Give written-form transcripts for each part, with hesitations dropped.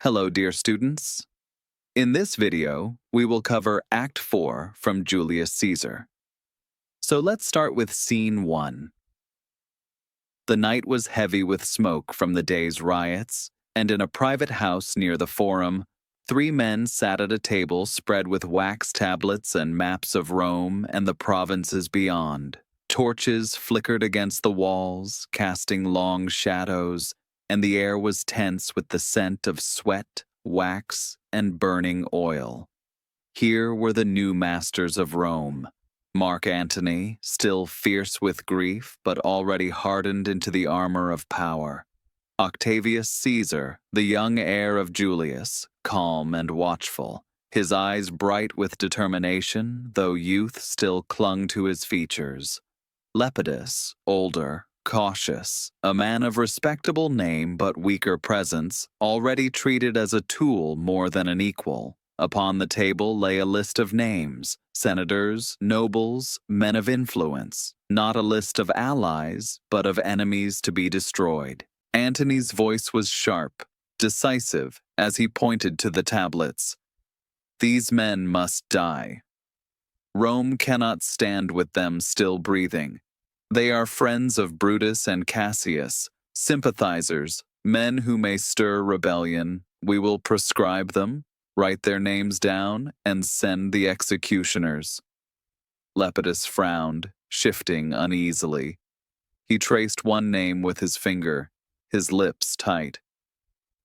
Hello, dear students. In this video, we will cover Act 4 from Julius Caesar. So let's start with Scene 1. The night was heavy with smoke from the day's riots, and in a private house near the Forum, 3 men sat at a table spread with wax tablets and maps of Rome and the provinces beyond. Torches flickered against the walls, casting long shadows, and the air was tense with the scent of sweat, wax, and burning oil. Here were the new masters of Rome. Mark Antony, still fierce with grief, but already hardened into the armor of power. Octavius Caesar, the young heir of Julius, calm and watchful, his eyes bright with determination, though youth still clung to his features. Lepidus, older, cautious, a man of respectable name but weaker presence, already treated as a tool more than an equal. Upon the table lay a list of names, senators, nobles, men of influence, not a list of allies, but of enemies to be destroyed. Antony's voice was sharp, decisive, as he pointed to the tablets. These men must die. Rome cannot stand with them still breathing. They are friends of Brutus and Cassius, sympathizers, men who may stir rebellion. We will proscribe them, write their names down, and send the executioners. Lepidus frowned, shifting uneasily. He traced one name with his finger, his lips tight.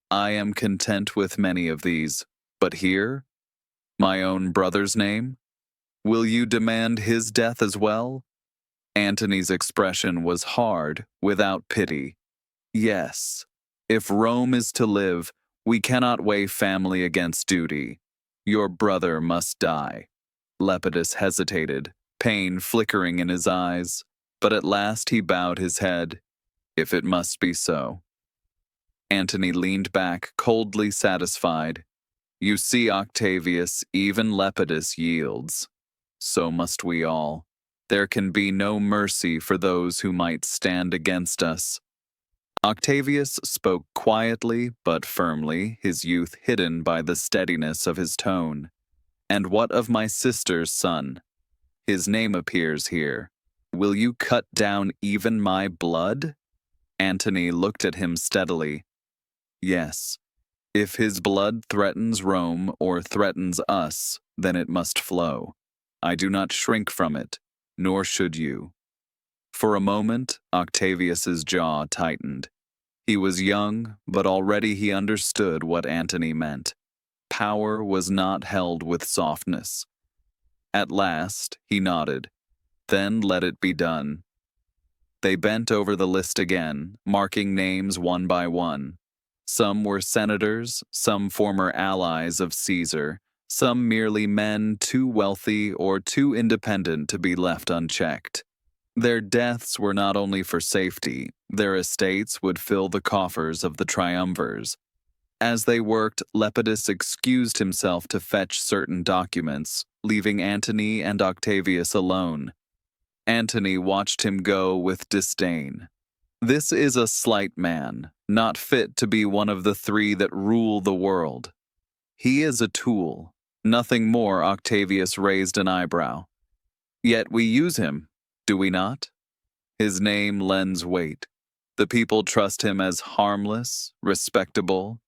I am content with many of these, but here? My own brother's name? Will you demand his death as well? Antony's expression was hard, without pity. Yes, if Rome is to live, we cannot weigh family against duty. Your brother must die. Lepidus hesitated, pain flickering in his eyes, but at last he bowed his head, if it must be so. Antony leaned back, coldly satisfied. You see, Octavius, even Lepidus yields. So must we all. There can be no mercy for those who might stand against us. Octavius spoke quietly but firmly, his youth hidden by the steadiness of his tone. And what of my sister's son? His name appears here. Will you cut down even my blood? Antony looked at him steadily. Yes. If his blood threatens Rome or threatens us, then it must flow. I do not shrink from it, nor should you. For a moment, Octavius's jaw tightened. He was young, but already he understood what Antony meant. Power was not held with softness. At last, he nodded. Then let it be done. They bent over the list again, marking names one by one. Some were senators, some former allies of Caesar, some merely men too wealthy or too independent to be left unchecked. Their deaths were not only for safety, their estates would fill the coffers of the triumvirs. As they worked, Lepidus excused himself to fetch certain documents, leaving Antony and Octavius alone. Antony watched him go with disdain. This is a slight man, not fit to be one of the 3 that rule the world. He is a tool. Nothing more. Octavius raised an eyebrow. Yet we use him, do we not? His name lends weight. The people trust him as harmless, respectable.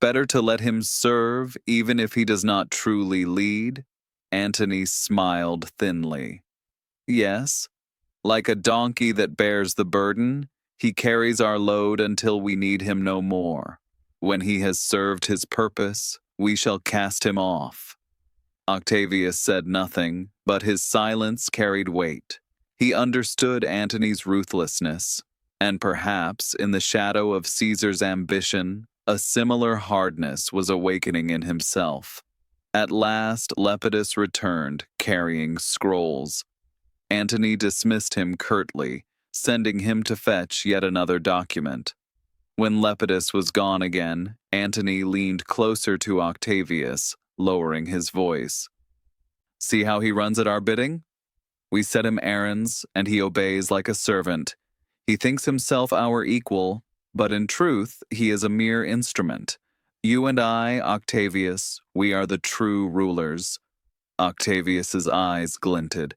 Better to let him serve even if he does not truly lead. Antony smiled thinly. Yes, like a donkey that bears the burden, he carries our load until we need him no more. When he has served his purpose, we shall cast him off. Octavius said nothing, but his silence carried weight. He understood Antony's ruthlessness, and perhaps in the shadow of Caesar's ambition, a similar hardness was awakening in himself. At last, Lepidus returned, carrying scrolls. Antony dismissed him curtly, sending him to fetch yet another document. When Lepidus was gone again, Antony leaned closer to Octavius, lowering his voice. See how he runs at our bidding? We set him errands, and he obeys like a servant. He thinks himself our equal, but in truth he is a mere instrument. You and I, Octavius, we are the true rulers. Octavius's eyes glinted.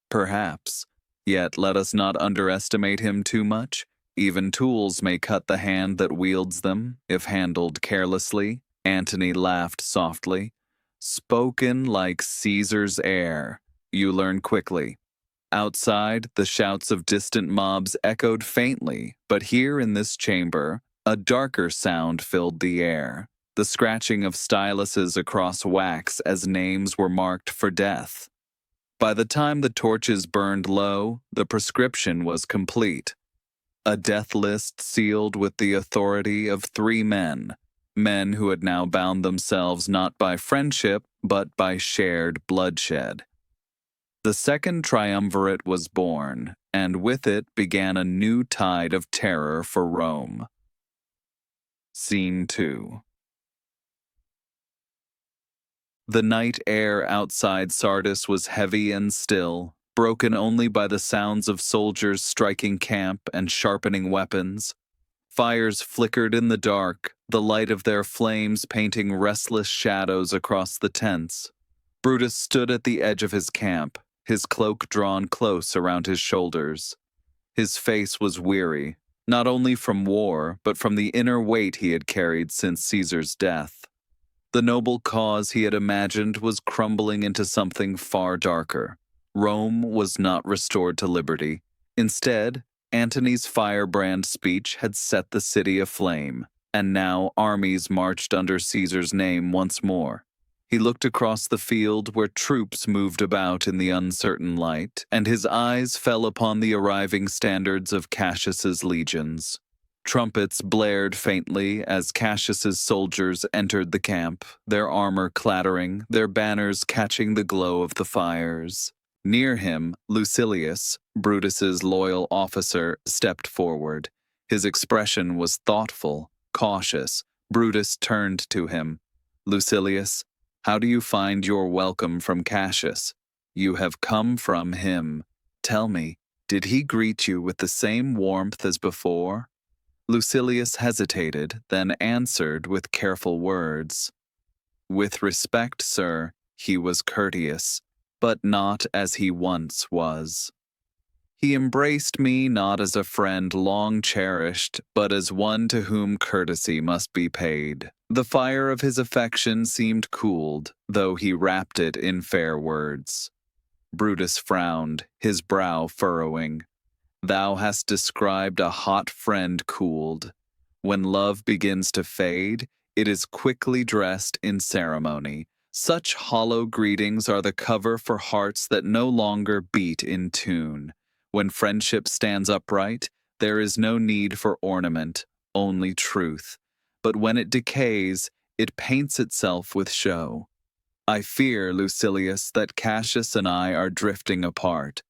Perhaps. Yet let us not underestimate him too much. Even tools may cut the hand that wields them, if handled carelessly. Antony laughed softly. Spoken like Caesar's heir. You learn quickly. Outside, the shouts of distant mobs echoed faintly, but here in this chamber, a darker sound filled the air. The scratching of styluses across wax as names were marked for death. By the time the torches burned low, the prescription was complete. A death list sealed with the authority of 3 men, men who had now bound themselves not by friendship, but by shared bloodshed. The second triumvirate was born, and with it began a new tide of terror for Rome. Scene 2. The night air outside Sardis was heavy and still, broken only by the sounds of soldiers striking camp and sharpening weapons. Fires flickered in the dark, the light of their flames painting restless shadows across the tents. Brutus stood at the edge of his camp, his cloak drawn close around his shoulders. His face was weary, not only from war, but from the inner weight he had carried since Caesar's death. The noble cause he had imagined was crumbling into something far darker. Rome was not restored to liberty. Instead, Antony's firebrand speech had set the city aflame, and now armies marched under Caesar's name once more. He looked across the field where troops moved about in the uncertain light, and his eyes fell upon the arriving standards of Cassius's legions. Trumpets blared faintly as Cassius's soldiers entered the camp, their armor clattering, their banners catching the glow of the fires. Near him, Lucilius, Brutus's loyal officer, stepped forward. His expression was thoughtful, cautious. Brutus turned to him. Lucilius, how do you find your welcome from Cassius? You have come from him. Tell me, did he greet you with the same warmth as before? Lucilius hesitated, then answered with careful words. With respect, sir, he was courteous, but not as he once was. He embraced me not as a friend long cherished, but as one to whom courtesy must be paid. The fire of his affection seemed cooled, though he wrapped it in fair words. Brutus frowned, his brow furrowing. Thou hast described a hot friend cooled. When love begins to fade, it is quickly dressed in ceremony. Such hollow greetings are the cover for hearts that no longer beat in tune. When friendship stands upright, there is no need for ornament, only truth. But when it decays, it paints itself with show. I fear, Lucilius, that Cassius and I are drifting apart.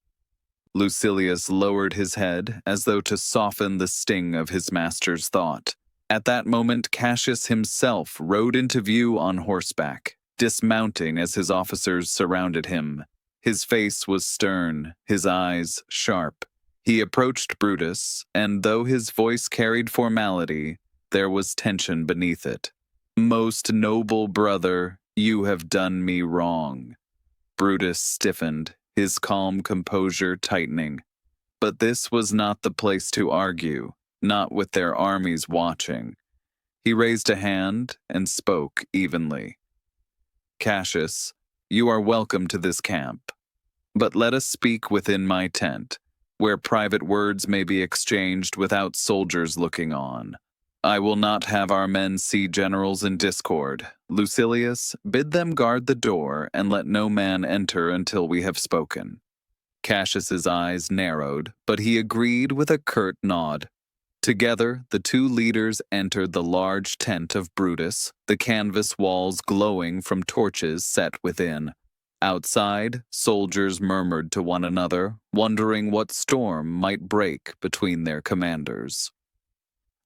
Lucilius lowered his head as though to soften the sting of his master's thought. At that moment, Cassius himself rode into view on horseback, dismounting as his officers surrounded him. His face was stern, his eyes sharp. He approached Brutus, and though his voice carried formality, there was tension beneath it. Most noble brother, you have done me wrong. Brutus stiffened, his calm composure tightening. But this was not the place to argue, not with their armies watching. He raised a hand and spoke evenly. Cassius, you are welcome to this camp. But let us speak within my tent, where private words may be exchanged without soldiers looking on. I will not have our men see generals in discord. Lucilius, bid them guard the door and let no man enter until we have spoken. Cassius's eyes narrowed, but he agreed with a curt nod. Together, the two leaders entered the large tent of Brutus, the canvas walls glowing from torches set within. Outside, soldiers murmured to one another, wondering what storm might break between their commanders.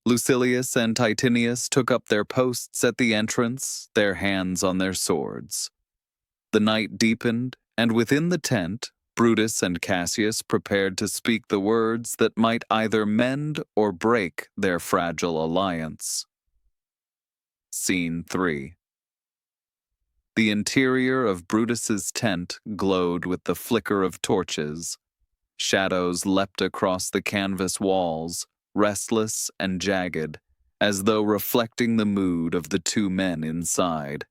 Lucilius and Titinius took up their posts at the entrance, their hands on their swords. The night deepened, and within the tent, Brutus and Cassius prepared to speak the words that might either mend or break their fragile alliance. Scene 3. The interior of Brutus's tent glowed with the flicker of torches. Shadows leapt across the canvas walls, restless and jagged, as though reflecting the mood of the two men inside.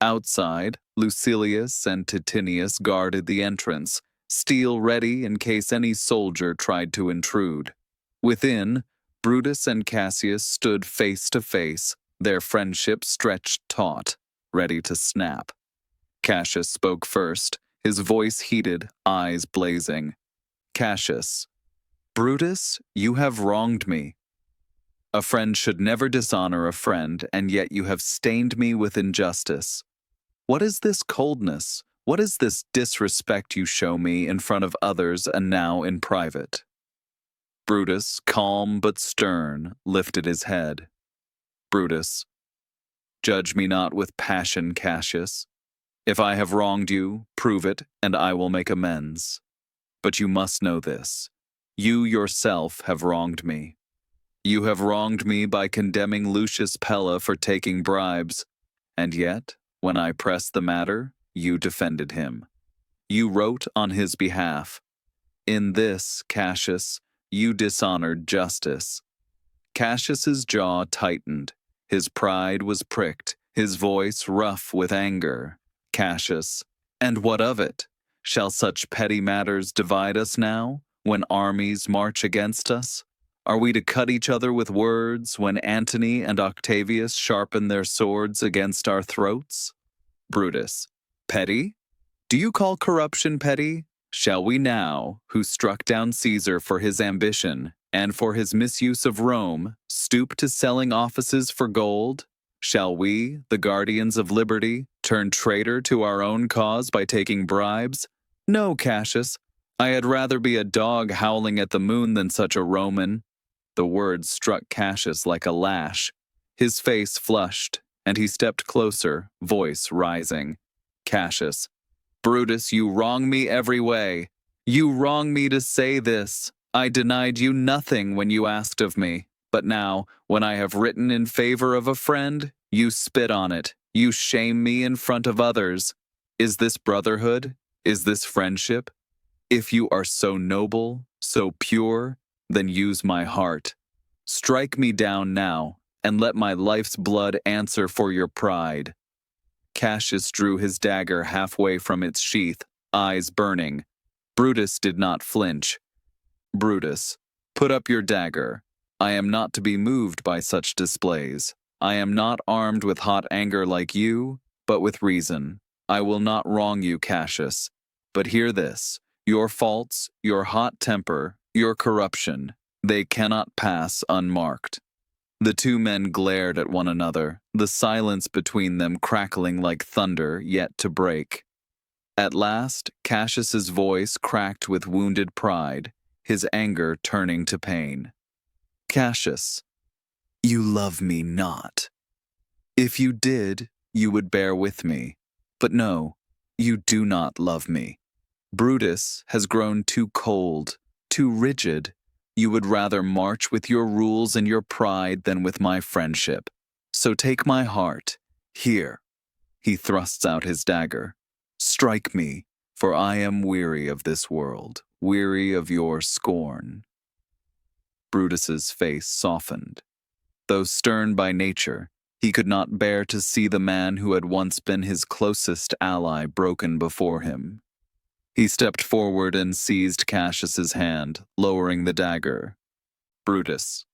Outside, Lucilius and Titinius guarded the entrance, steel ready in case any soldier tried to intrude. Within, Brutus and Cassius stood face to face, their friendship stretched taut, ready to snap. Cassius spoke first, his voice heated, eyes blazing. Cassius, Brutus, you have wronged me. A friend should never dishonor a friend, and yet you have stained me with injustice. What is this coldness? What is this disrespect you show me in front of others and now in private? Brutus, calm but stern, lifted his head. Brutus, judge me not with passion, Cassius. If I have wronged you, prove it, and I will make amends. But you must know this. You yourself have wronged me. You have wronged me by condemning Lucius Pella for taking bribes, and yet, when I pressed the matter, you defended him. You wrote on his behalf. In this, Cassius, you dishonored justice. Cassius's jaw tightened. His pride was pricked, his voice rough with anger. Cassius, and what of it? Shall such petty matters divide us now, when armies march against us? Are we to cut each other with words when Antony and Octavius sharpen their swords against our throats? Brutus, petty? Do you call corruption petty? Shall we now, who struck down Caesar for his ambition and for his misuse of Rome, stoop to selling offices for gold? Shall we, the guardians of liberty, turn traitor to our own cause by taking bribes? No, Cassius, I had rather be a dog howling at the moon than such a Roman. The words struck Cassius like a lash. His face flushed, and he stepped closer, voice rising. Cassius, Brutus, you wrong me every way. You wrong me to say this. I denied you nothing when you asked of me. But now, when I have written in favor of a friend, you spit on it. You shame me in front of others. Is this brotherhood? Is this friendship? If you are so noble, so pure, then use my heart. Strike me down now, and let my life's blood answer for your pride. Cassius drew his dagger halfway from its sheath, eyes burning. Brutus did not flinch. Brutus, put up your dagger. I am not to be moved by such displays. I am not armed with hot anger like you, but with reason. I will not wrong you, Cassius. But hear this. Your faults, your hot temper, your corruption, they cannot pass unmarked. The two men glared at one another, the silence between them crackling like thunder yet to break. At last, Cassius's voice cracked with wounded pride, his anger turning to pain. Cassius, you love me not. If you did, you would bear with me. But no, you do not love me. Brutus has grown too cold, too rigid. You would rather march with your rules and your pride than with my friendship. So take my heart. Here. He thrusts out his dagger. Strike me, for I am weary of this world, weary of your scorn. Brutus's face softened. Though stern by nature, he could not bear to see the man who had once been his closest ally broken before him. He stepped forward and seized Cassius's hand, lowering the dagger. Brutus,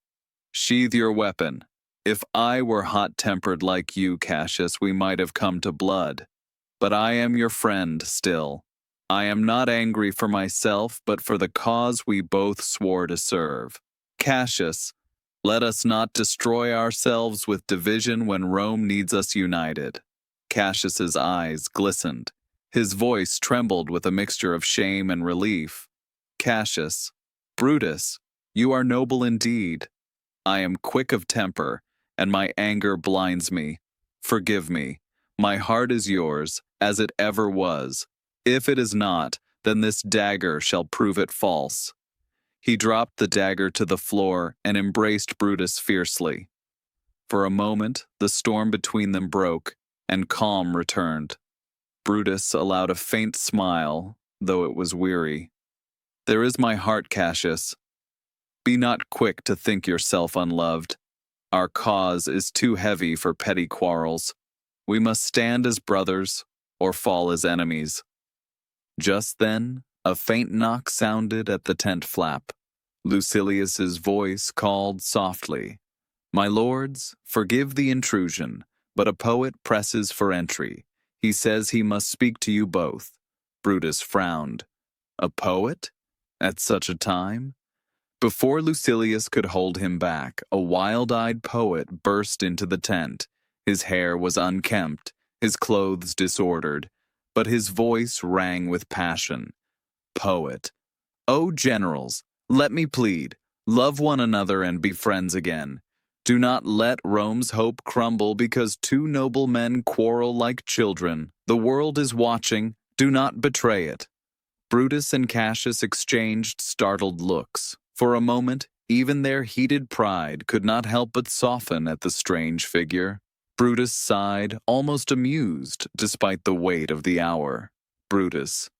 sheathe your weapon. If I were hot-tempered like you, Cassius, we might have come to blood. But I am your friend still. I am not angry for myself, but for the cause we both swore to serve. Cassius, let us not destroy ourselves with division when Rome needs us united. Cassius's eyes glistened. His voice trembled with a mixture of shame and relief. Cassius, Brutus, you are noble indeed. I am quick of temper, and my anger blinds me. Forgive me. My heart is yours, as it ever was. If it is not, then this dagger shall prove it false. He dropped the dagger to the floor and embraced Brutus fiercely. For a moment, the storm between them broke, and calm returned. Brutus allowed a faint smile, though it was weary. "There is my heart, Cassius. Be not quick to think yourself unloved. Our cause is too heavy for petty quarrels. We must stand as brothers or fall as enemies." Just then, a faint knock sounded at the tent flap. Lucilius's voice called softly, "My lords, forgive the intrusion, but a poet presses for entry. He says he must speak to you both." Brutus frowned. A poet? At such a time? Before Lucilius could hold him back, a wild-eyed poet burst into the tent. His hair was unkempt, his clothes disordered, but his voice rang with passion. Poet. "O generals, let me plead, love one another and be friends again. Do not let Rome's hope crumble because two noble men quarrel like children. The world is watching, do not betray it." Brutus and Cassius exchanged startled looks. For a moment, even their heated pride could not help but soften at the strange figure. Brutus sighed, almost amused, despite the weight of the hour. Brutus.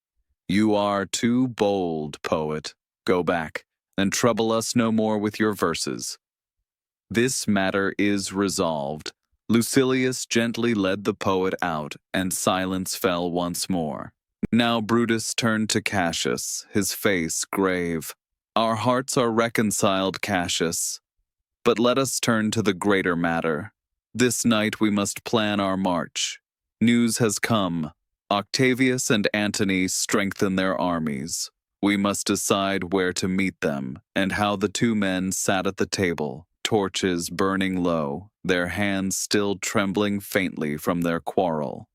"You are too bold, poet. Go back, and trouble us no more with your verses." "This matter is resolved." Lucilius gently led the poet out, and silence fell once more. Now Brutus turned to Cassius, his face grave. "Our hearts are reconciled, Cassius. But let us turn to the greater matter. This night we must plan our march. News has come. Octavius and Antony strengthen their armies. We must decide where to meet them, and how." The two men sat at the table, torches burning low, their hands still trembling faintly from their quarrel.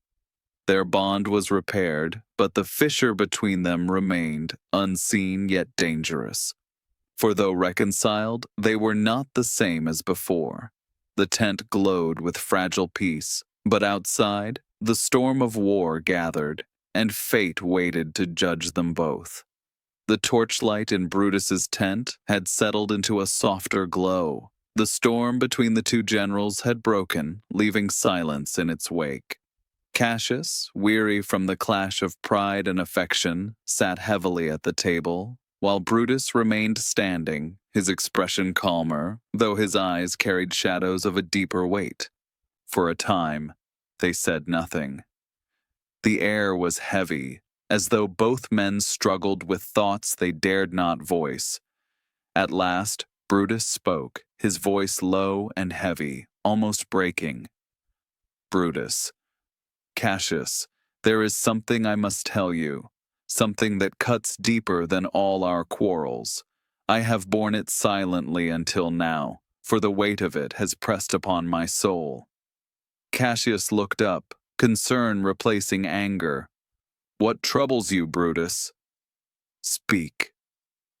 Their bond was repaired, but the fissure between them remained, unseen yet dangerous. For though reconciled, they were not the same as before. The tent glowed with fragile peace, but outside, the storm of war gathered, and fate waited to judge them both. The torchlight in Brutus's tent had settled into a softer glow. The storm between the two generals had broken, leaving silence in its wake. Cassius, weary from the clash of pride and affection, sat heavily at the table, while Brutus remained standing, his expression calmer, though his eyes carried shadows of a deeper weight. For a time, they said nothing. The air was heavy, as though both men struggled with thoughts they dared not voice. At last, Brutus spoke, his voice low and heavy, almost breaking. "Brutus. Cassius, there is something I must tell you, something that cuts deeper than all our quarrels. I have borne it silently until now, for the weight of it has pressed upon my soul." Cassius looked up, concern replacing anger. "What troubles you, Brutus?" "Speak."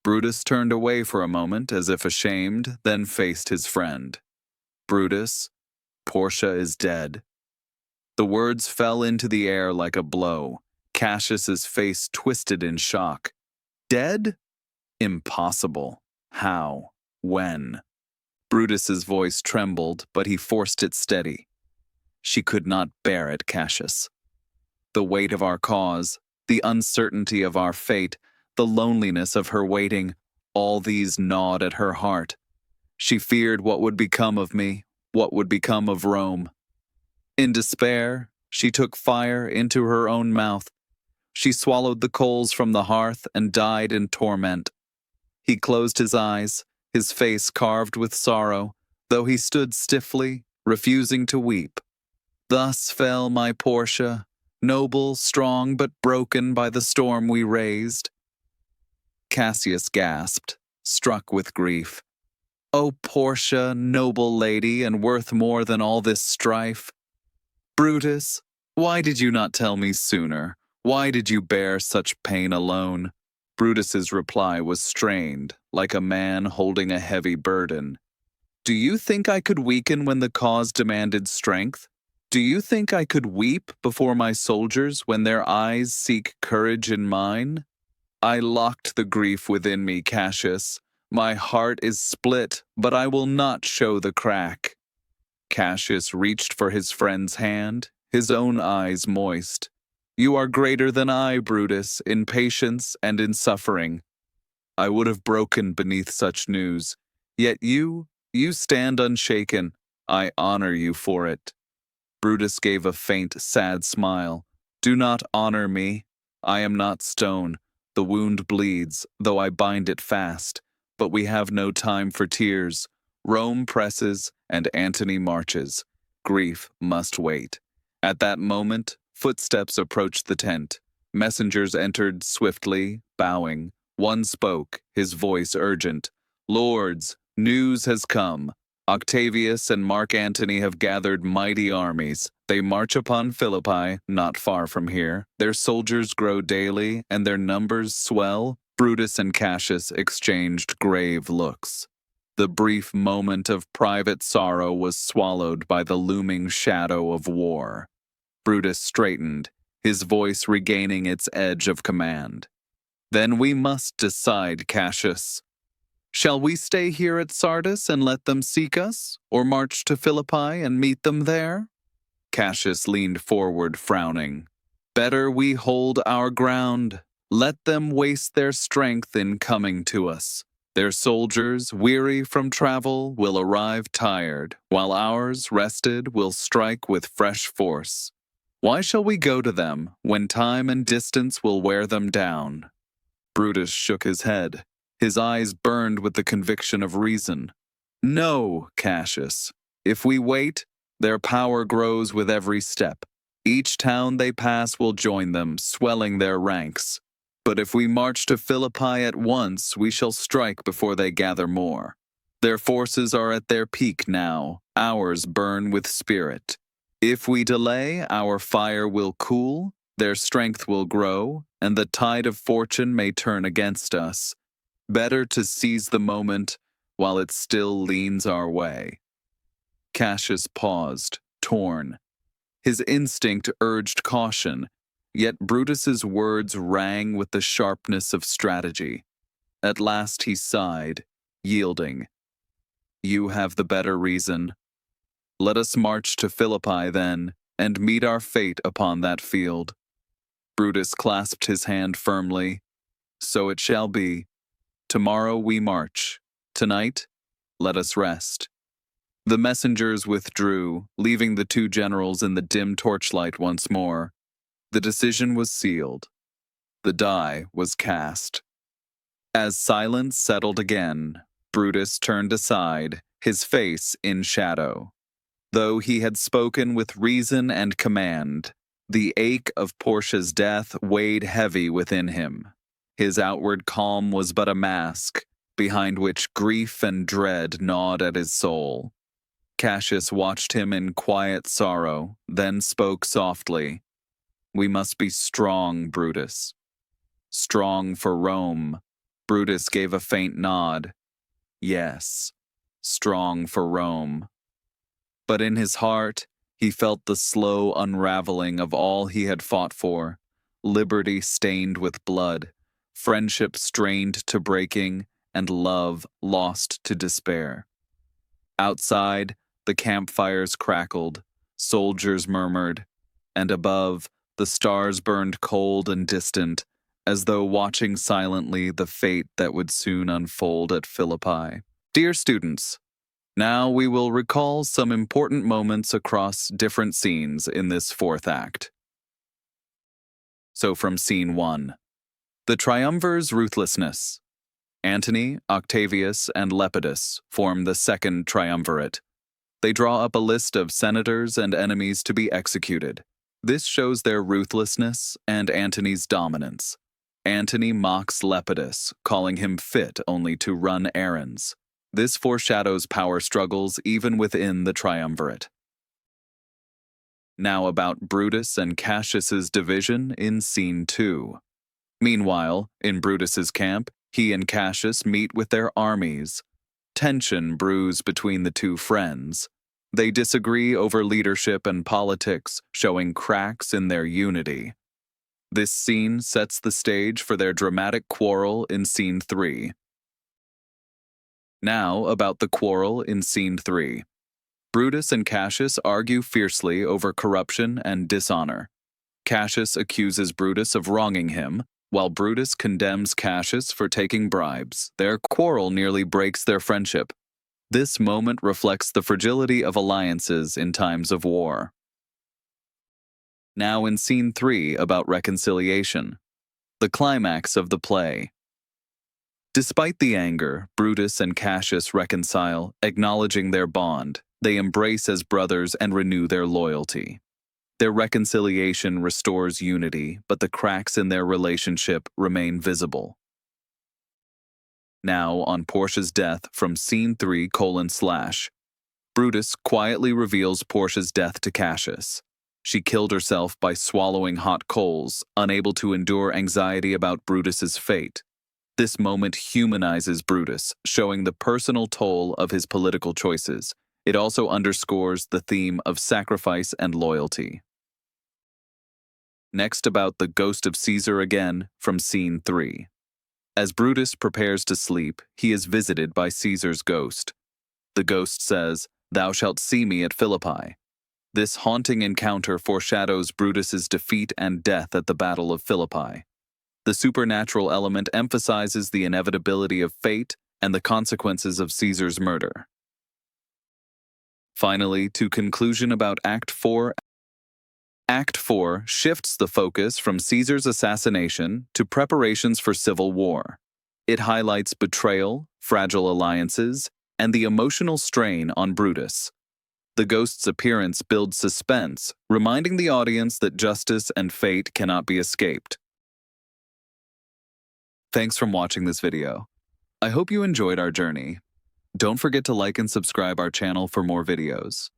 Brutus turned away for a moment as if ashamed, then faced his friend. "Brutus, Portia is dead." The words fell into the air like a blow. Cassius's face twisted in shock. "Dead? Impossible. How? When?" Brutus's voice trembled, but he forced it steady. "She could not bear it, Cassius. The weight of our cause, the uncertainty of our fate, the loneliness of her waiting, all these gnawed at her heart. She feared what would become of me, what would become of Rome. In despair, she took fire into her own mouth. She swallowed the coals from the hearth and died in torment." He closed his eyes, his face carved with sorrow, though he stood stiffly, refusing to weep. "Thus fell my Portia, noble, strong, but broken by the storm we raised." Cassius gasped, struck with grief. "O Portia, noble lady, and worth more than all this strife. Brutus, why did you not tell me sooner? Why did you bear such pain alone?" Brutus's reply was strained, like a man holding a heavy burden. "Do you think I could weaken when the cause demanded strength? Do you think I could weep before my soldiers when their eyes seek courage in mine? I locked the grief within me, Cassius. My heart is split, but I will not show the crack." Cassius reached for his friend's hand, his own eyes moist. "You are greater than I, Brutus, in patience and in suffering. I would have broken beneath such news. Yet you stand unshaken. I honor you for it." Brutus gave a faint, sad smile. "Do not honor me. I am not stone. The wound bleeds, though I bind it fast. But we have no time for tears. Rome presses, and Antony marches. Grief must wait." At that moment, footsteps approached the tent. Messengers entered swiftly, bowing. One spoke, his voice urgent. "Lords, news has come. Octavius and Mark Antony have gathered mighty armies. They march upon Philippi, not far from here. Their soldiers grow daily, and their numbers swell." Brutus and Cassius exchanged grave looks. The brief moment of private sorrow was swallowed by the looming shadow of war. Brutus straightened, his voice regaining its edge of command. "Then we must decide, Cassius. Shall we stay here at Sardis and let them seek us, or march to Philippi and meet them there?" Cassius leaned forward, frowning. "Better we hold our ground. Let them waste their strength in coming to us. Their soldiers, weary from travel, will arrive tired, while ours, rested, will strike with fresh force. Why shall we go to them when time and distance will wear them down?" Brutus shook his head. His eyes burned with the conviction of reason. "No, Cassius. If we wait, their power grows with every step. Each town they pass will join them, swelling their ranks. But if we march to Philippi at once, we shall strike before they gather more. Their forces are at their peak now, ours burn with spirit. If we delay, our fire will cool, their strength will grow, and the tide of fortune may turn against us. Better to seize the moment while it still leans our way." Cassius paused, torn. His instinct urged caution, yet Brutus's words rang with the sharpness of strategy. At last he sighed, yielding. "You have the better reason. Let us march to Philippi then, and meet our fate upon that field." Brutus clasped his hand firmly. "So it shall be. Tomorrow we march. Tonight, let us rest." The messengers withdrew, leaving the two generals in the dim torchlight once more. The decision was sealed. The die was cast. As silence settled again, Brutus turned aside, his face in shadow. Though he had spoken with reason and command, the ache of Portia's death weighed heavy within him. His outward calm was but a mask, behind which grief and dread gnawed at his soul. Cassius watched him in quiet sorrow, then spoke softly. "We must be strong, Brutus." "Strong for Rome." Brutus gave a faint nod. "Yes, strong for Rome." But in his heart, he felt the slow unraveling of all he had fought for, liberty stained with blood, friendship strained to breaking, and love lost to despair. Outside, the campfires crackled, soldiers murmured, and above, the stars burned cold and distant, as though watching silently the fate that would soon unfold at Philippi. Dear students, now we will recall some important moments across different scenes in this fourth act. So from Scene 1. The triumvir's ruthlessness. Antony, Octavius, and Lepidus form the second triumvirate. They draw up a list of senators and enemies to be executed. This shows their ruthlessness and Antony's dominance. Antony mocks Lepidus, calling him fit only to run errands. This foreshadows power struggles even within the triumvirate. Now about Brutus and Cassius's division in Scene 2. Meanwhile, in Brutus's camp, he and Cassius meet with their armies. Tension brews between the two friends. They disagree over leadership and politics, showing cracks in their unity. This scene sets the stage for their dramatic quarrel in Scene 3. Now about the quarrel in Scene 3. Brutus and Cassius argue fiercely over corruption and dishonor. Cassius accuses Brutus of wronging him, while Brutus condemns Cassius for taking bribes. Their quarrel nearly breaks their friendship. This moment reflects the fragility of alliances in times of war. Now in Scene 3 about reconciliation. The climax of the play. Despite the anger, Brutus and Cassius reconcile, acknowledging their bond. They embrace as brothers and renew their loyalty. Their reconciliation restores unity, but the cracks in their relationship remain visible. Now on Portia's death from Scene 3: Brutus quietly reveals Portia's death to Cassius. She killed herself by swallowing hot coals, unable to endure anxiety about Brutus's fate. This moment humanizes Brutus, showing the personal toll of his political choices. It also underscores the theme of sacrifice and loyalty. Next about the ghost of Caesar again from Scene 3. As Brutus prepares to sleep, he is visited by Caesar's ghost. The ghost says, "Thou shalt see me at Philippi." This haunting encounter foreshadows Brutus's defeat and death at the Battle of Philippi. The supernatural element emphasizes the inevitability of fate and the consequences of Caesar's murder. Finally, to conclusion about Act 4. Act 4 shifts the focus from Caesar's assassination to preparations for civil war. It highlights betrayal, fragile alliances, and the emotional strain on Brutus. The ghost's appearance builds suspense, reminding the audience that justice and fate cannot be escaped. Thanks for watching this video. I hope you enjoyed our journey. Don't forget to like and subscribe our channel for more videos.